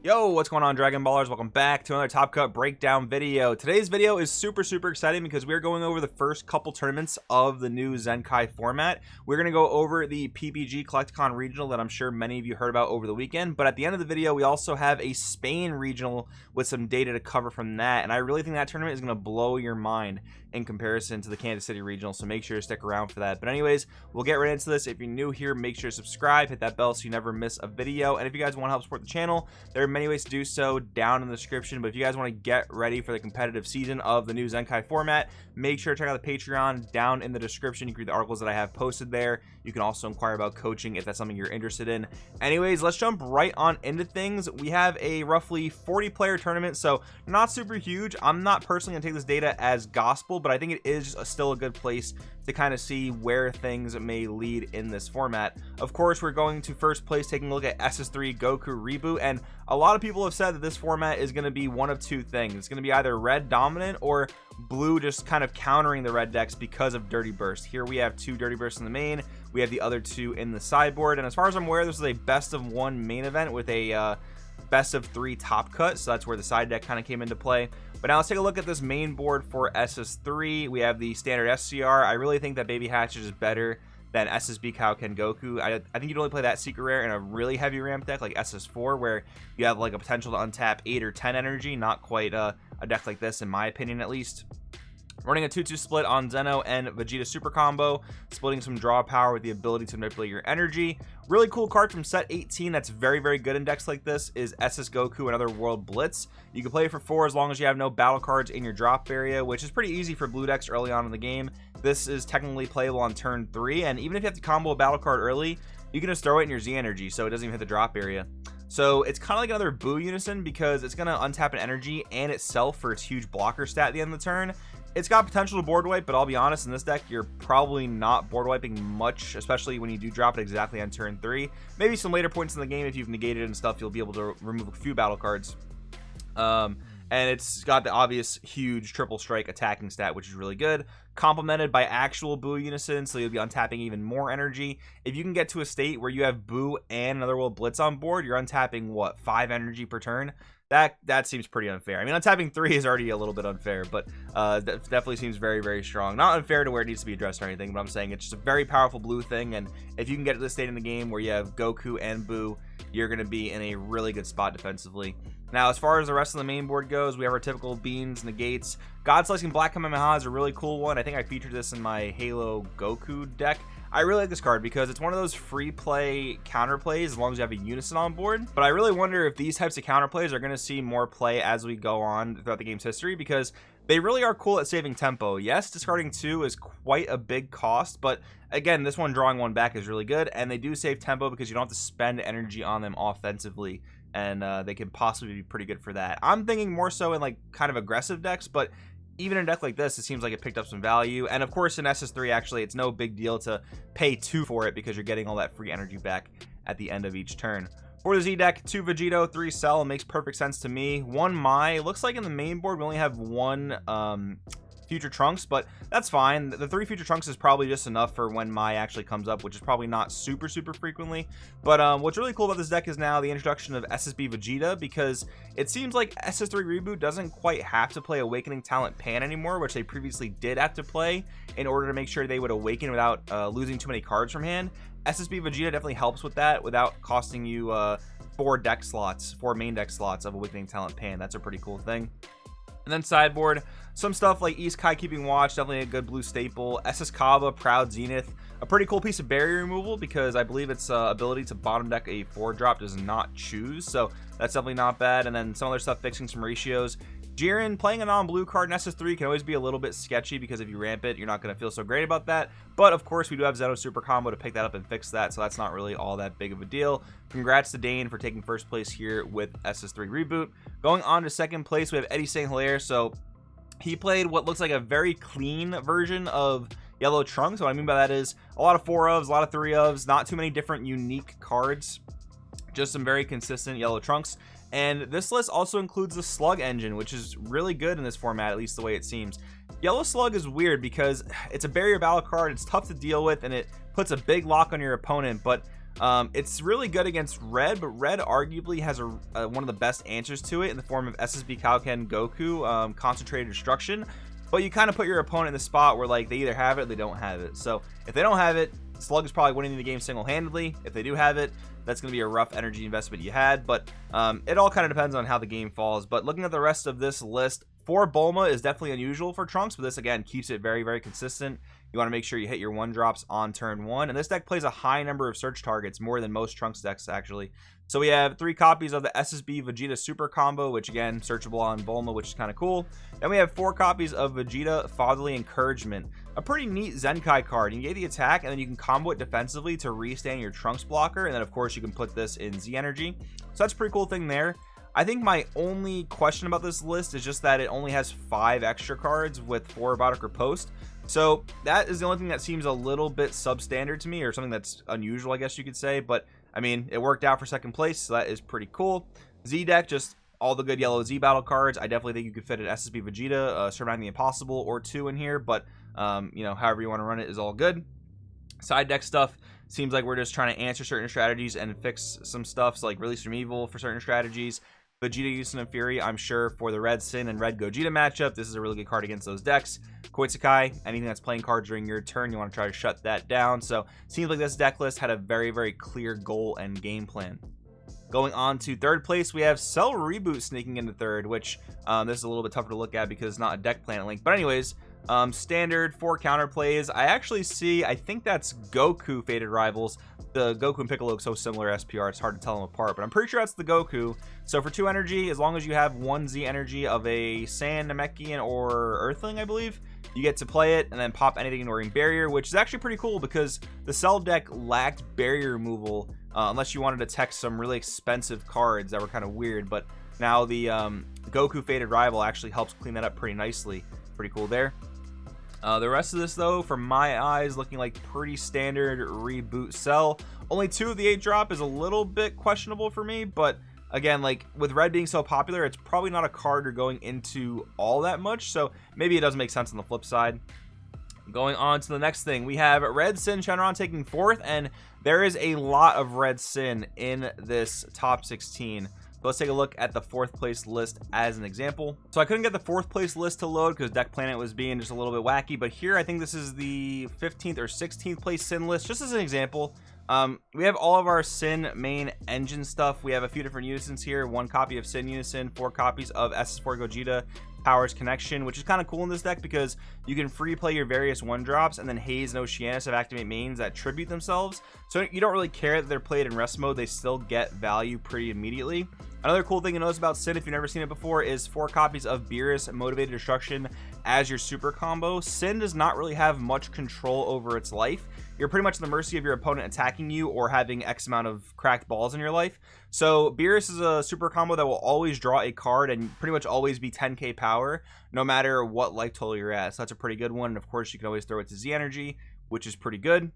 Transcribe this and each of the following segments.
Yo, what's going on, Dragon Ballers? Welcome back to another Top Cut breakdown video. Today's video is super exciting because we're going over the first couple tournaments of the new Zenkai format. We're going to go over the PPG Collecticon regional that I'm sure many of you heard about over the weekend, but at the end of the video we also have a Spain regional with some data to cover from that, and I really think that tournament is going to blow your mind in comparison to the Kansas City regional, so make sure to stick around for that. But anyways, we'll get right into this. If you're new here, make sure to subscribe, hit that bell so you never miss a video, and if you guys want to help support the channel, there are many ways to do so down in the description. But if you guys want to get ready for the competitive season of the new Zenkai format, make sure to check out the Patreon down in the description. You can read the articles that I have posted there. You can also inquire about coaching if that's something you're interested in. Anyways, let's jump right on into things. We have a roughly 40 player tournament, so not super huge. I'm not personally gonna take this data as gospel, but I think it is still a good place to kind of see where things may lead in this format. Of course, we're going to first place taking a look at SS3 Goku Reboot, and a lot of people have said that this format is going to be one of two things. It's going to be either red dominant or blue just kind of countering the red decks because of Dirty Burst. Here we have two Dirty Bursts in the main, we have the other two in the sideboard, and as far as I'm aware, this is a best of one main event with a best of three top cut, so that's where the side deck kind of came into play. But now let's take a look at this main board for SS3. We have the standard SCR. I really think that Baby Hatchet is better than SSB Kaioken Goku. I think you'd only play that secret rare in a really heavy ramp deck like SS4, where you have like a potential to untap 8 or 10 energy, not quite a deck like this in my opinion at least. Running a 2-2 split on Zeno and Vegeta super combo, splitting some draw power with the ability to manipulate your energy. Really cool card from set 18 that's very good in decks like this is SS Goku and Other World Blitz. You can play it for 4 as long as you have no battle cards in your drop area, which is pretty easy for blue decks early on in the game. This is technically playable on turn 3, and even if you have to combo a battle card early, you can just throw it in your Z energy, so it doesn't even hit the drop area. So it's kind of like another Boo Unison because it's going to untap an energy and itself for its huge blocker stat at the end of the turn. It's got potential to board wipe, but I'll be honest, in this deck, you're probably not board wiping much, especially when you do drop it exactly on turn 3. Maybe some later points in the game, if you've negated it and stuff, you'll be able to remove a few battle cards. And it's got the obvious huge triple strike attacking stat, which is really good, complemented by actual Boo Unison, so you'll be untapping even more energy. If you can get to a state where you have Boo and Another World Blitz on board, you're untapping what, 5 energy per turn? That seems pretty unfair. I mean, untapping 3 is already a little bit unfair, but that definitely seems very strong. Not unfair to where it needs to be addressed or anything, but I'm saying it's just a very powerful blue thing, and if you can get to this state in the game where you have Goku and Boo, you're going to be in a really good spot defensively. Now, as far as the rest of the main board goes, we have our typical beans, negates. God Slicing Black Kamehameha is a really cool one. I think I featured this in my Halo Goku deck. I really like this card because it's one of those free play counterplays as long as you have a Unison on board. But I really wonder if these types of counterplays are going to see more play as we go on throughout the game's history, because they really are cool at saving tempo. Yes, discarding 2 is quite a big cost, but again, this one drawing 1 back is really good, and they do save tempo because you don't have to spend energy on them offensively, and they can possibly be pretty good for that. I'm thinking more so in like kind of aggressive decks, but even in a deck like this, it seems like it picked up some value. And of course in SS3, actually, it's no big deal to pay 2 for it because you're getting all that free energy back at the end of each turn. For the Z deck, 2 Vegito, 3 Cell makes perfect sense to me. 1 Mai. Looks like in the main board we only have 1 Future Trunks, but that's fine. The 3 Future Trunks is probably just enough for when Mai actually comes up, which is probably not super frequently. But what's really cool about this deck is now the introduction of SSB Vegeta, because it seems like SS3 Reboot doesn't quite have to play Awakening Talent Pan anymore, which they previously did have to play in order to make sure they would awaken without losing too many cards from hand. SSB Vegeta definitely helps with that without costing you 4 main deck slots of Awakening Talent Pan. That's a pretty cool thing. And then sideboard, some stuff like East Kai Keeping Watch, definitely a good blue staple. SS Kaba, Proud Zenith, a pretty cool piece of barrier removal because I believe its ability to bottom deck a 4-drop does not choose, so that's definitely not bad. And then some other stuff fixing some ratios. Jiren, playing a non-blue card in SS3 can always be a little bit sketchy because if you ramp it, you're not going to feel so great about that. But of course, we do have Zeno Super Combo to pick that up and fix that, so that's not really all that big of a deal. Congrats to Dane for taking first place here with SS3 Reboot. Going on to second place, we have Eddie St. Hilaire. So he played what looks like a very clean version of Yellow Trunks. What I mean by that is a lot of 4-ofs, a lot of 3-ofs, not too many different unique cards, just some very consistent Yellow Trunks. And this list also includes the Slug engine, which is really good in this format, at least the way it seems. Yellow Slug is weird because it's a barrier battle card, it's tough to deal with, and it puts a big lock on your opponent, but It's really good against red, but red arguably has one of the best answers to it in the form of SSB Kaioken Goku, concentrated destruction. But you kind of put your opponent in the spot where like they either have it or they don't have it. So if they don't have it, Slug is probably winning the game single-handedly. If they do have it, that's going to be a rough energy investment you had. But it all kind of depends on how the game falls. But looking at the rest of this list, 4 Bulma is definitely unusual for Trunks, but this again keeps it very, very consistent. You want to make sure you hit your 1-drops on turn 1, and this deck plays a high number of search targets, more than most Trunks decks actually. So we have 3 copies of the SSB Vegeta Super Combo, which again searchable on Bulma, which is kind of cool. Then we have 4 copies of Vegeta Fatherly Encouragement, a pretty neat Zenkai card. You get the attack, and then you can combo it defensively to restand your Trunks blocker, and then of course you can put this in Z Energy. So that's a pretty cool thing there. I think my only question about this list is just that it only has 5 extra cards with 4 Robotic Riposte. So that is the only thing that seems a little bit substandard to me, or something that's unusual, I guess you could say. But I mean, it worked out for 2nd place, so that is pretty cool. Z deck, just all the good yellow Z battle cards. I definitely think you could fit an SSB Vegeta, Surviving the Impossible, or 2 in here. But you know, however you want to run it is all good. Side deck stuff seems like we're just trying to answer certain strategies and fix some stuff, so like Release from Evil for certain strategies. Vegeta, Yusin, and Fury, I'm sure for the Red Sin and Red Gogeta matchup, this is a really good card against those decks. Koitsukai, anything that's playing cards during your turn, you want to try to shut that down. So seems like this deck list had a very, very clear goal and game plan. Going on to 3rd place, we have Cell Reboot sneaking into 3rd, which this is a little bit tougher to look at because it's not a deck planet link. But anyways, standard 4 counter plays. I actually see, I think that's Goku Faded Rivals. The Goku and Piccolo look so similar SPR, it's hard to tell them apart, but I'm pretty sure that's the Goku. So for 2 energy, as long as you have 1 Z energy of a Sand, Namekian, or Earthling, I believe, you get to play it and then pop anything ignoring barrier, which is actually pretty cool because the Cell deck lacked barrier removal unless you wanted to tech some really expensive cards that were kind of weird. But now the Goku Faded Rival actually helps clean that up pretty nicely. Pretty cool there. The rest of this, though, from my eyes, looking like pretty standard Reboot Cell. Only 2 of the 8-drop is a little bit questionable for me, but again, like with red being so popular, it's probably not a card you're going into all that much, so maybe it doesn't make sense on the flip side. Going on to the next thing, we have Red Sin Shenron taking 4th, and there is a lot of Red Sin in this top 16. But let's take a look at the 4th place list as an example. So I couldn't get the 4th place list to load because Deck Planet was being just a little bit wacky, but here I think this is the 15th or 16th place Sin list, just as an example. We have all of our Sin main engine stuff. We have a few different unisons here. 1 copy of Sin Unison, 4 copies of SS4 Gogeta Powers Connection, which is kind of cool in this deck because you can free play your various 1-drops, and then Haze and Oceanus have activate mains that tribute themselves. So you don't really care that they're played in rest mode, they still get value pretty immediately. Another cool thing to notice about Sin, if you've never seen it before, is 4 copies of Beerus Motivated Destruction as your super combo. Sin does not really have much control over its life. You're pretty much at the mercy of your opponent attacking you or having X amount of cracked balls in your life. So Beerus is a super combo that will always draw a card and pretty much always be 10k power, no matter what life total you're at. So that's a pretty good one. And of course, you can always throw it to Z Energy, which is pretty good.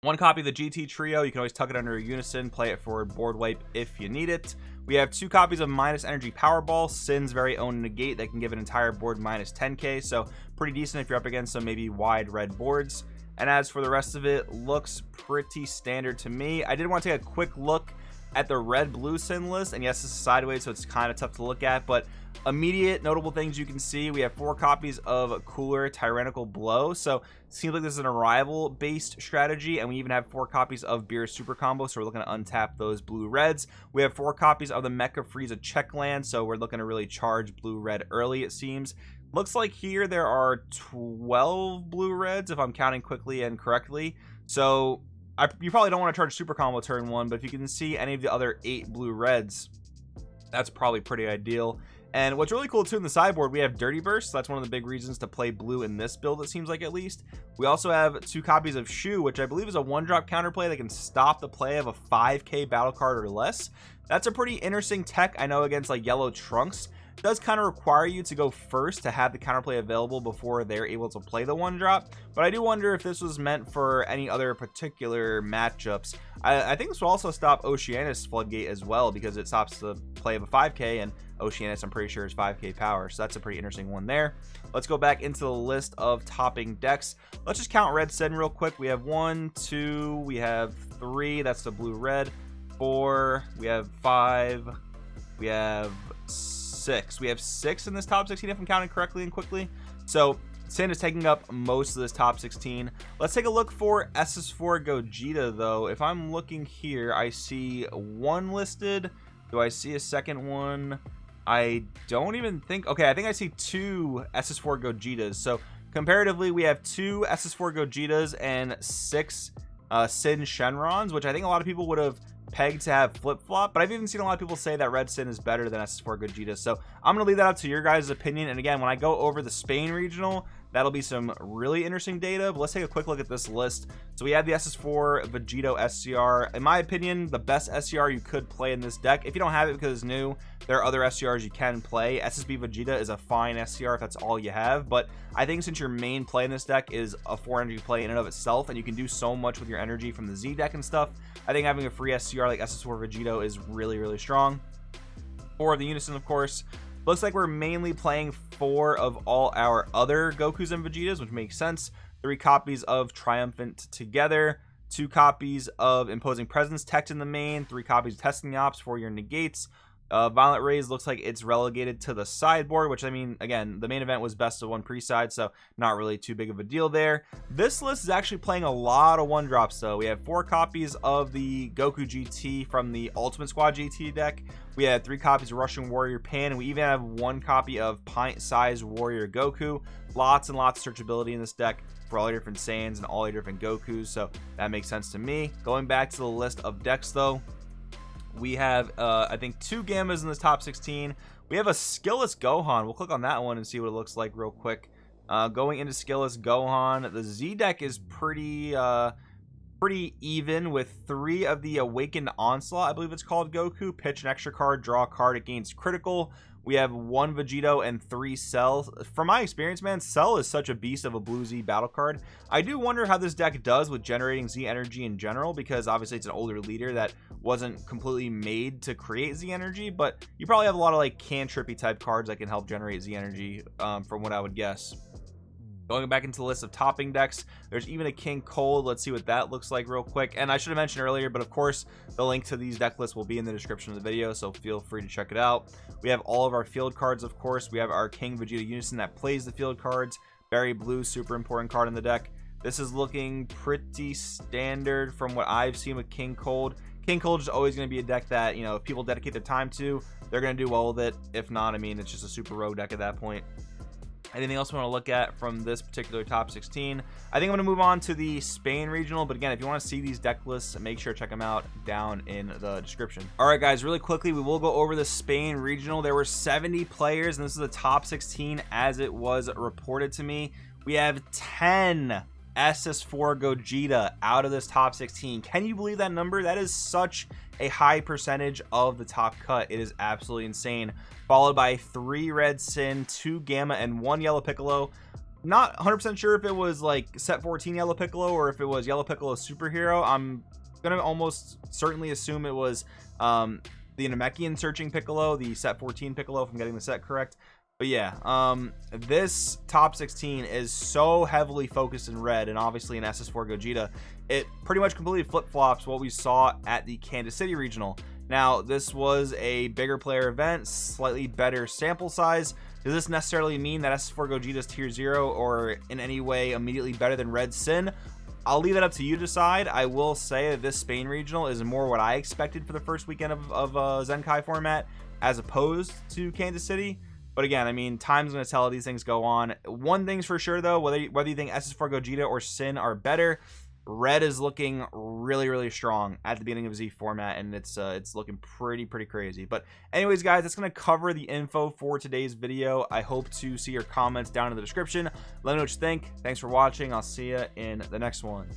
1 copy of the GT Trio. You can always tuck it under a Unison, play it for board wipe if you need it. We have 2 copies of Minus Energy Powerball, Sin's very own negate that can give an entire board minus 10k, so pretty decent if you're up against some maybe wide red boards. And as for the rest of it, looks pretty standard to me. I did want to take a quick look at the red-blue Sin list, and yes, this is sideways, so it's kind of tough to look at, but immediate notable things you can see, we have 4 copies of Cooler Tyrannical Blow, so it seems like this is an arrival-based strategy, and we even have 4 copies of Beerus Super Combo, so we're looking to untap those blue-reds. We have 4 copies of the Mecha Frieza Checkland, so we're looking to really charge blue-red early, it seems. Looks like here there are 12 blue-reds, if I'm counting quickly and correctly, so you probably don't want to charge Super Combo turn 1, but if you can see any of the other 8 blue-reds, that's probably pretty ideal. And what's really cool too in the sideboard, we have Dirty Burst. So that's one of the big reasons to play blue in this build, it seems like, at least. We also have 2 copies of Shu, which I believe is a 1-drop counterplay that can stop the play of a 5k battle card or less. That's a pretty interesting tech, I know, against like yellow Trunks. It does kind of require you to go first to have the counterplay available before they're able to play the 1-drop, but I do wonder if this was meant for any other particular matchups. I think this will also stop Oceanus Floodgate as well, because it stops the play of a 5k, and Oceanus, I'm pretty sure, is 5k power, so that's a pretty interesting one there. Let's go back into the list of topping decks. Let's just count Red Sin real quick. We have 1, 2, we have 3, that's the blue red, 4, we have 5, we have 6. We have 6 in this top 16 if I'm counting correctly and quickly. So Sin is taking up most of this top 16. Let's take a look for SS4 Gogeta though. If I'm looking here, I see 1 listed. Do I see a second one? I don't even think. Okay, I think I see 2 SS4 Gogetas. So comparatively, we have 2 SS4 Gogetas and 6 Sin Shenrons, which I think a lot of people would have pegged to have flip-flop, but I've even seen a lot of people say that Red Sin is better than SS4 Gogeta. So I'm going to leave that up to your guys' opinion. And again, when I go over the Spain regional, that'll be some really interesting data. But let's take a quick look at this list. So we have the SS4 Vegito SCR. In my opinion, the best SCR you could play in this deck. If you don't have it because it's new, there are other SCRs you can play. SSB Vegeta is a fine SCR if that's all you have, but I think since your main play in this deck is a 4 energy play in and of itself, and you can do so much with your energy from the Z deck and stuff, I think having a free SCR like SS4 Vegito is really, really strong. 4 of the Unison, of course. Looks like we're mainly playing 4 of all our other Gokus and Vegetas, which makes sense. 3 copies of Triumphant Together, 2 copies of Imposing Presence Tech in the main, 3 copies of Testing the Ops for your negates. Violent Rays looks like it's relegated to the sideboard, which, I mean, again, the main event was best of 1 pre-side, so not really too big of a deal there. This list is actually playing a lot of 1-drops, though. We have 4 copies of the Goku GT from the Ultimate Squad GT deck. We have 3 copies of Russian Warrior Pan, and we even have 1 copy of Pint-Sized Warrior Goku. Lots and lots of searchability in this deck for all your different Saiyans and all your different Gokus, so that makes sense to me. Going back to the list of decks, though, we have, I think, 2 Gammas in this top 16. We have a Skillless Gohan. We'll click on that one and see what it looks like real quick. Going into Skillless Gohan, the Z deck is pretty even with 3 of the Awakened Onslaught, I believe it's called, Goku. Pitch an extra card, draw a card, it gains critical. We have 1 Vegito and 3 Cell. From my experience, man, Cell is such a beast of a blue Z battle card. I do wonder how this deck does with generating Z energy in general, because obviously it's an older leader that wasn't completely made to create Z energy, but you probably have a lot of like cantrippy type cards that can help generate Z energy, from what I would guess. Going back into the list of topping decks, there's even a King Cold. Let's see what that looks like real quick. And I should have mentioned earlier, but of course, the link to these deck lists will be in the description of the video, so feel free to check it out. We have all of our field cards, of course. We have our King Vegeta Unison that plays the field cards. Berry Blue, super important card in the deck. This is looking pretty standard from what I've seen with King Cold. King Cold is always going to be a deck that, you know, if people dedicate their time to, they're going to do well with it. If not, I mean, it's just a super rogue deck at that point. Anything else we want to look at from this particular top 16? I think I'm going to move on to the Spain regional, but again, if you want to see these deck lists, make sure to check them out down in the description. All right, guys, really quickly, we will go over the Spain regional. There were 70 players, and this is the top 16 as it was reported to me. We have 10 SS4 Gogeta out of this top 16. Can you believe that number? That is such a high percentage of the top cut. It is absolutely insane. Followed by 3 Red Sin, 2 Gamma, and 1 Yellow Piccolo. Not 100% sure if it was like set 14 Yellow Piccolo or if it was Yellow Piccolo Superhero. I'm gonna almost certainly assume it was the Namekian Searching Piccolo, the set 14 Piccolo, if I'm getting the set correct. But yeah, this top 16 is so heavily focused in red, and obviously in SS4 Gogeta, it pretty much completely flip-flops what we saw at the Kansas City regional. Now, this was a bigger player event, slightly better sample size. Does this necessarily mean that SS4 Gogeta is tier 0 or in any way immediately better than Red Sin? I'll leave that up to you to decide. I will say that this Spain regional is more what I expected for the first weekend of Zenkai format as opposed to Kansas City. But again, I mean, time's going to tell how these things go on. One thing's for sure, though, whether you think SS4 Gogeta or Sin are better, red is looking really, really strong at the beginning of Z format, and it's looking pretty crazy. But anyways, guys, that's going to cover the info for today's video. I hope to see your comments down in the description. Let me know what you think. Thanks for watching. I'll see you in the next one.